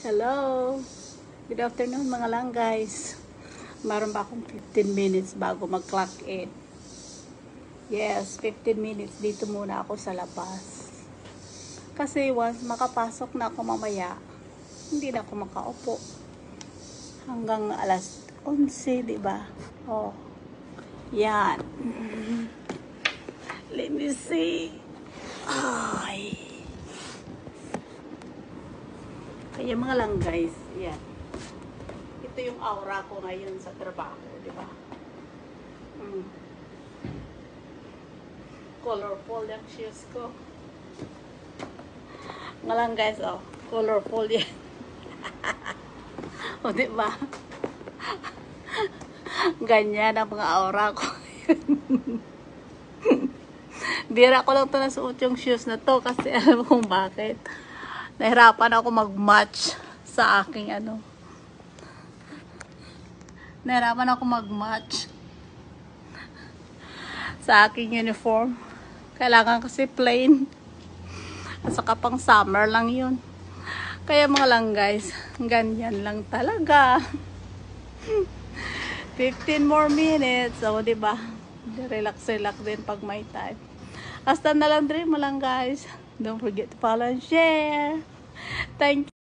Hello! Good afternoon mga lang guys. Meron ba akong 15 minutes bago mag-clock in? Yes, 15 minutes dito muna ako sa labas. Kasi once makapasok na ako mamaya, hindi na ako makaupo. Hanggang alas 11, diba? Oh, yan. Let me see. Ay. Kaya mga lang guys, yan. Ito yung aura ko ngayon sa trabaho, di ba? Colorful yung shoes ko. Nga lang guys, oh, colorful yan. O, di ba? Ganyan ang mga aura ko. Bira ko lang ito nasuot yung shoes na to kasi alam mo kung bakit. Nahirapan ako mag-match sa aking Nahirapan ako mag-match sa aking uniform. Kailangan kasi plain. At saka pang summer lang yun. Kaya mga lang guys, ganyan lang talaga. 15 more minutes. O, diba? Relax-relax din pag may time. Hasta na lang din mo lang guys. Don't forget to follow and share. Thank you.